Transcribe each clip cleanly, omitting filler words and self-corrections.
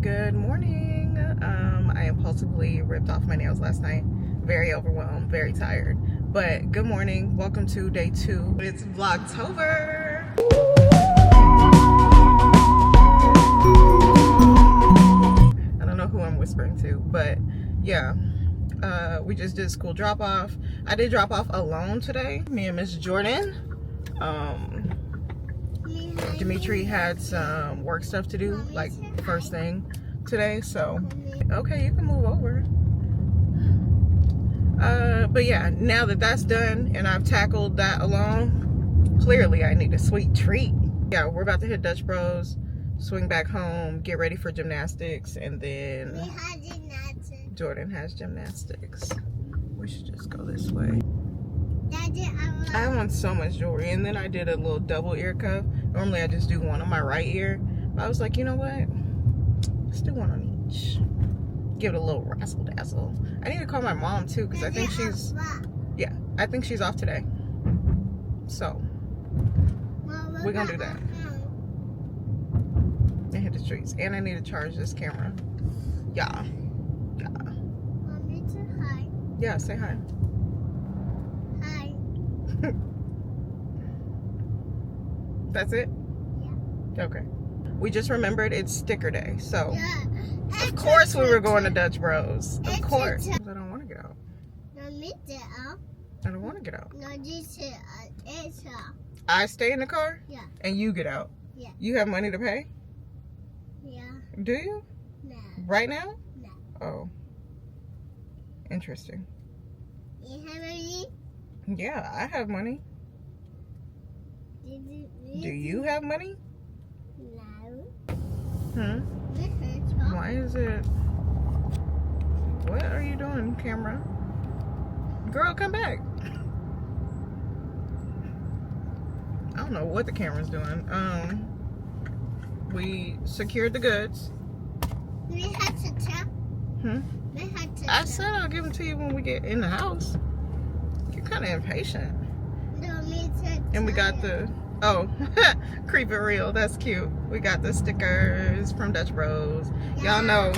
Good morning. I impulsively ripped off my nails last night. Very overwhelmed, very tired. But good morning. Welcome to day 2. It's Vlogtober. I don't know who I'm whispering to, but yeah. We just did school drop off. I did drop off alone today. Me and Miss Jordan. Dimitri had some work stuff to do, like first thing today, so okay, you can move over. But yeah, now that that's done and I've tackled that alone, clearly I need a sweet treat. Yeah, we're about to hit Dutch Bros, swing back home, get ready for gymnastics, and then Jordan has gymnastics. We should just go this way. I want so much jewelry, and then I did a little double ear cuff. Normally I just do one on my right ear, but I was like, you know what, let's do one on each, give it a little razzle dazzle. I need to call my mom too, because I think she's off today, so we're gonna do that and hit the streets. And I need to charge this camera. Yeah, say hi. That's it? Yeah. Okay. We just remembered it's sticker day, so of course we were going to Dutch Bros. Of course. I don't want to get out. I don't want to get out. I stay in the car? Yeah. And you get out? Yeah. You have money to pay? Yeah. Do you? No. Right now? No. Oh. Interesting. You have money? Yeah, I have money. Do you have money? No. Why is it? What are you doing, camera? Girl, come back. I don't know what the camera's doing. We secured the goods. I said I'll give them to you when we get in the house. You're kind of impatient. And we got the, oh, creep it real, that's cute. We got the stickers from Dutch Bros. Y'all know,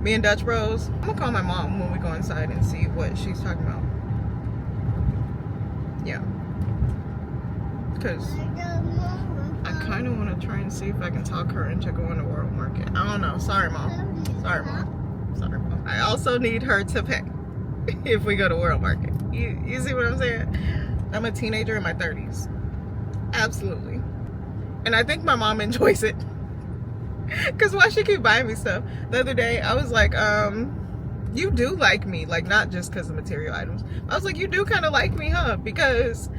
me and Dutch Bros, I'm gonna call my mom when we go inside and see what she's talking about. Yeah. Because I kind of want to try and see if I can talk her into going to World Market. I don't know. Sorry, Mom. Sorry, Mom. Sorry, Mom. I also need her to pay if we go to World Market. You see what I'm saying? I'm a teenager in my 30s. Absolutely. And I think my mom enjoys it. Because why she keep buying me stuff? The other day, I was like, you do like me. Like, not just because of material items. I was like, you do kind of like me, huh? Because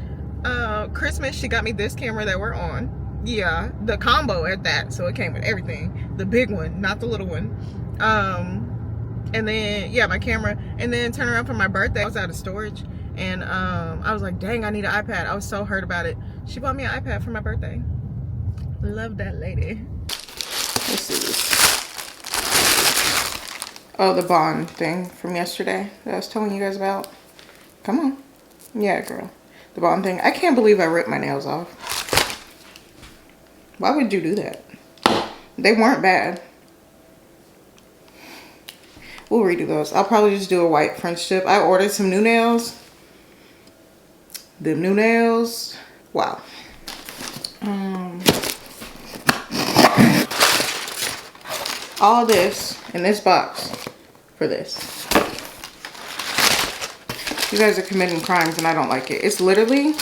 Christmas, she got me this camera that we're on. Yeah, the combo at that. So it came with everything. The big one, not the little one. And then, yeah, my camera. And then turn around for my birthday. I was out of storage. And I was like, dang, I need an iPad. I was so hurt about it. She bought me an iPad for my birthday. Love that lady. Let's see this. Oh, the bond thing from yesterday that I was telling you guys about. Come on. Yeah, girl. The bond thing. I can't believe I ripped my nails off. Why would you do that? They weren't bad. We'll redo those. I'll probably just do a white French tip. I ordered some new nails. The new nails. Wow. All this in this box for this. You guys are committing crimes and I don't like it. It's literally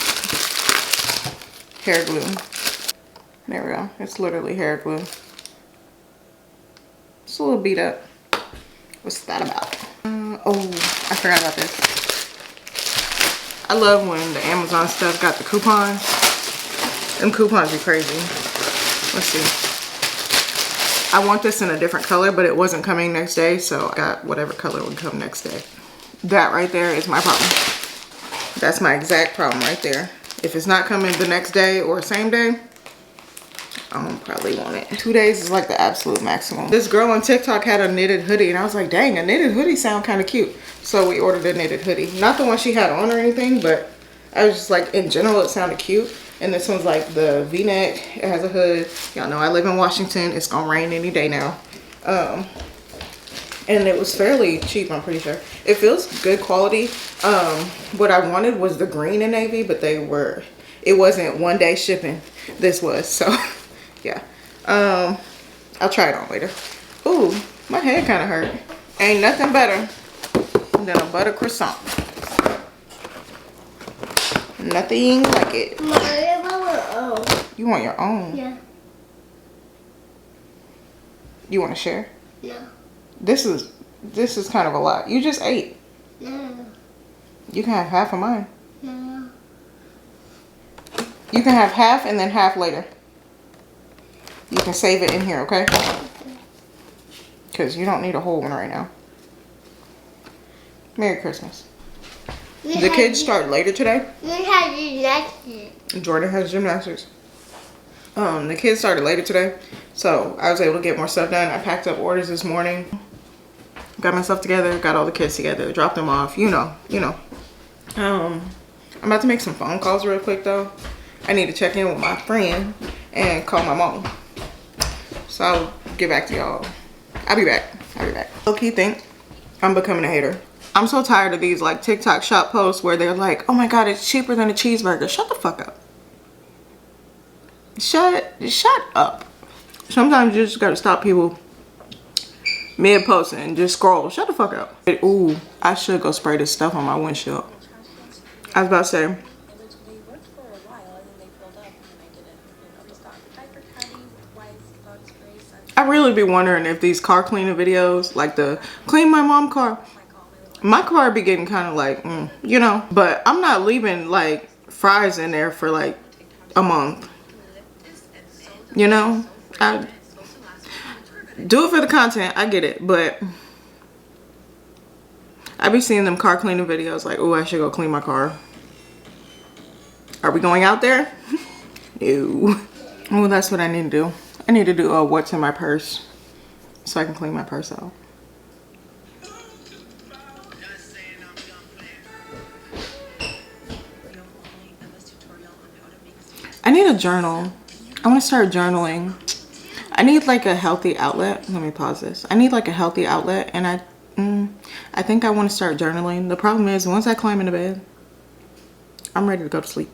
hair glue. There we go. It's literally hair glue. It's a little beat up. What's that about? Oh, I forgot about this. I love when the Amazon stuff got the coupons. Them coupons be crazy. Let's see. I want this in a different color, but it wasn't coming next day, so I got whatever color would come next day. That right there is my problem. That's my exact problem right there. If it's not coming the next day or same day, I don't probably want it. 2 days is like the absolute maximum. This girl on TikTok had a knitted hoodie, and I was like, dang, a knitted hoodie sound kind of cute. So we ordered a knitted hoodie. Not the one she had on or anything, but I was just like, in general, it sounded cute. And this one's like the V-neck. It has a hood. Y'all know I live in Washington. It's gonna rain any day now. And it was fairly cheap, I'm pretty sure. It feels good quality. What I wanted was the green and navy, but it wasn't 1 day shipping. This was, so yeah. I'll try it on later. Ooh, my head kind of hurt. Ain't nothing better than a butter croissant. Nothing like it. You want your own? Yeah. You want to share? Yeah. This is kind of a lot. You just ate. Yeah. You can have half of mine. Yeah. You can have half and then half later. You can save it in here, okay? Because you don't need a whole one right now. Merry Christmas. The kids start later today. We have gymnastics. Jordan has gymnastics. The kids started later today, so I was able to get more stuff done. I packed up orders this morning. Got myself together, got all the kids together, dropped them off, you know. I'm about to make some phone calls real quick though. I need to check in with my friend and call my mom. So I'll get back to y'all. I'll be back. Low-key think I'm becoming a hater. I'm so tired of these like TikTok shop posts where they're like, oh my God, it's cheaper than a cheeseburger. Shut the fuck up. Shut up. Sometimes you just gotta stop people mid-post and just scroll. Shut the fuck up. Ooh, I should go spray this stuff on my windshield. I was about to say, I really be wondering if these car cleaning videos, like the clean my mom car, my car be getting kind of like, you know, but I'm not leaving like fries in there for like a month. You know, I do it for the content, I get it, but I be seeing them car cleaning videos like, oh, I should go clean my car. Are we going out there? No. Oh, that's what I need to do. I need to do a what's in my purse so I can clean my purse out. I need a journal. I want to start journaling. I need like a healthy outlet. Let me pause this. I need like a healthy outlet, and I think I want to start journaling. The problem is once I climb into bed, I'm ready to go to sleep.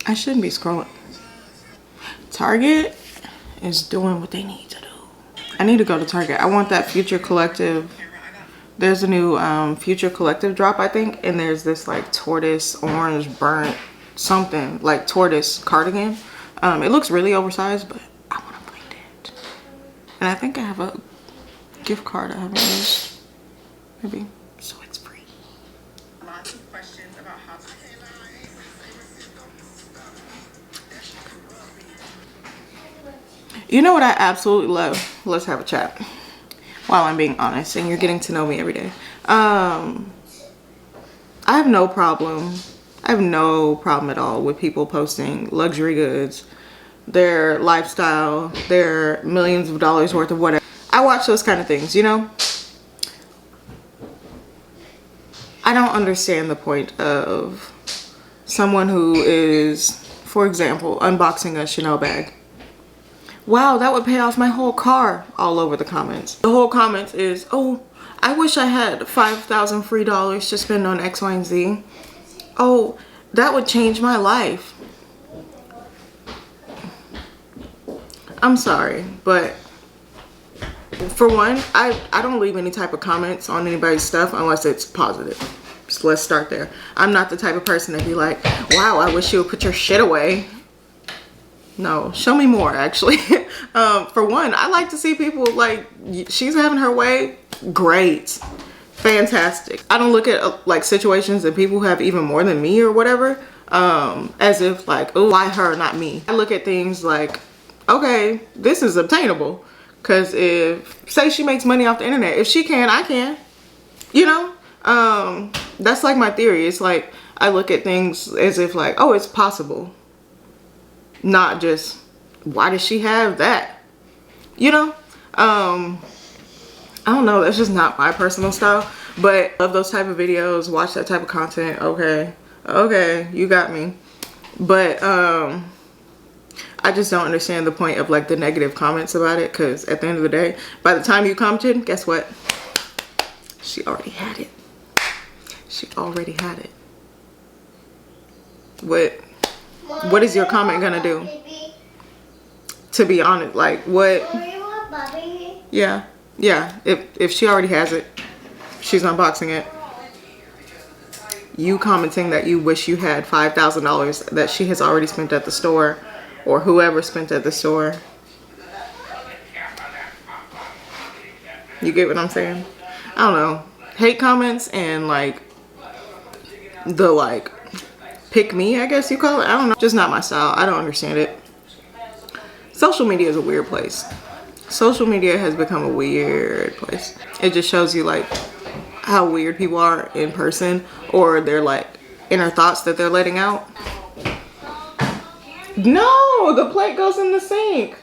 I shouldn't be scrolling. Target is doing what they need to do. I need to go to Target. I want that Future Collective. There's a new Future Collective drop, I think, and there's this like tortoise orange burnt something like tortoise cardigan. It looks really oversized, but I want to find it. And I think I have a gift card I haven't used. Maybe. So it's free. Lots of questions about how to... You know what I absolutely love? Let's have a chat. While I'm being honest and you're getting to know me every day. I have no problem. I have no problem at all with people posting luxury goods, their lifestyle, their millions of dollars worth of whatever. I watch those kind of things, you know? I don't understand the point of someone who is, for example, unboxing a Chanel bag. Wow, that would pay off my whole car, all over the comments. The whole comment is, oh, I wish I had 5,000 free dollars to spend on X, Y, and Z. Oh, that would change my life. I'm sorry, but for one, I don't leave any type of comments on anybody's stuff unless it's positive. So let's start there. I'm not the type of person to be like, wow, I wish you would put your shit away. No, show me more, actually. For one, I like to see people like, she's having her way. Great. Fantastic. I don't look at like situations that people have even more than me or whatever as if like, oh, why her, not me. I look at things like, okay, this is obtainable. Because if, say she makes money off the internet, if she can, I can. You know? That's like my theory. It's like, I look at things as if like, oh, it's possible. Not just, why does she have that? You know? I don't know, that's just not my personal style, but I love those type of videos, watch that type of content. Okay, you got me. But I I just don't understand the point of like the negative comments about it, because at the end of the day, by the time you commented, guess what? She already had it. She already had it. What is your comment gonna do? To be honest, like what? Yeah. If she already has it, she's unboxing it. You commenting that you wish you had $5,000 that she has already spent at the store, or whoever spent at the store. You get what I'm saying? I don't know. Hate comments and like the like pick me, I guess you call it. I don't know. Just not my style. I don't understand it. Social media is a weird place. Social media has become a weird place. It just shows you like how weird people are in person, or their like inner thoughts that they're letting out. No, the plate goes in the sink.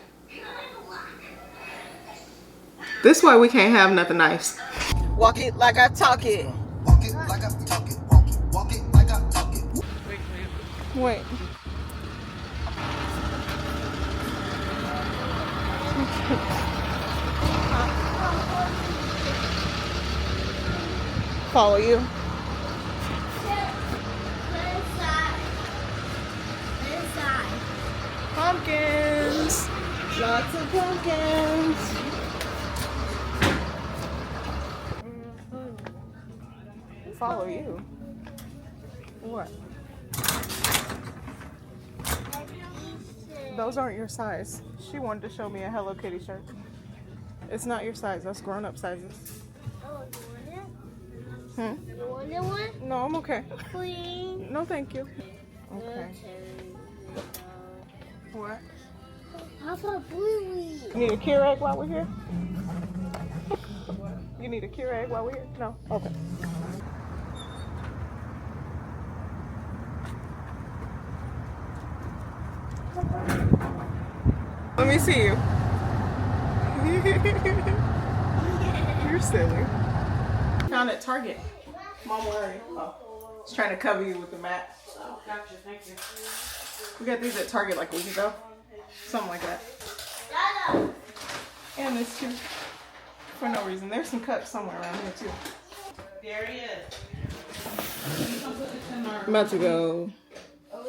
This way we can't have nothing nice. Walk it like I talk it. Walk it like I talk it. Walk it like I talk it. Wait. Follow you. Pumpkins. Lots of pumpkins. Follow you. What? Those aren't your size. She wanted to show me a Hello Kitty shirt. It's not your size. That's grown-up sizes. Oh, you want Hmm? it? You want it one? No, I'm okay. Please. No, thank you. Okay. What? How about blue? You need a Keurig while we're here? You need a Keurig while we're here? No? Okay. Let me see you. You're silly. Found at Target. Mom, where are you? Oh. It's trying to cover you with the mat. Oh, gotcha, thank you. We got these at Target like a week ago. Something like that. And this too. For no reason. There's some cups somewhere around here too. There he is. I'm about to go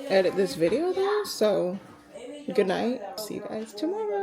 edit this video though, so good night. See you guys tomorrow.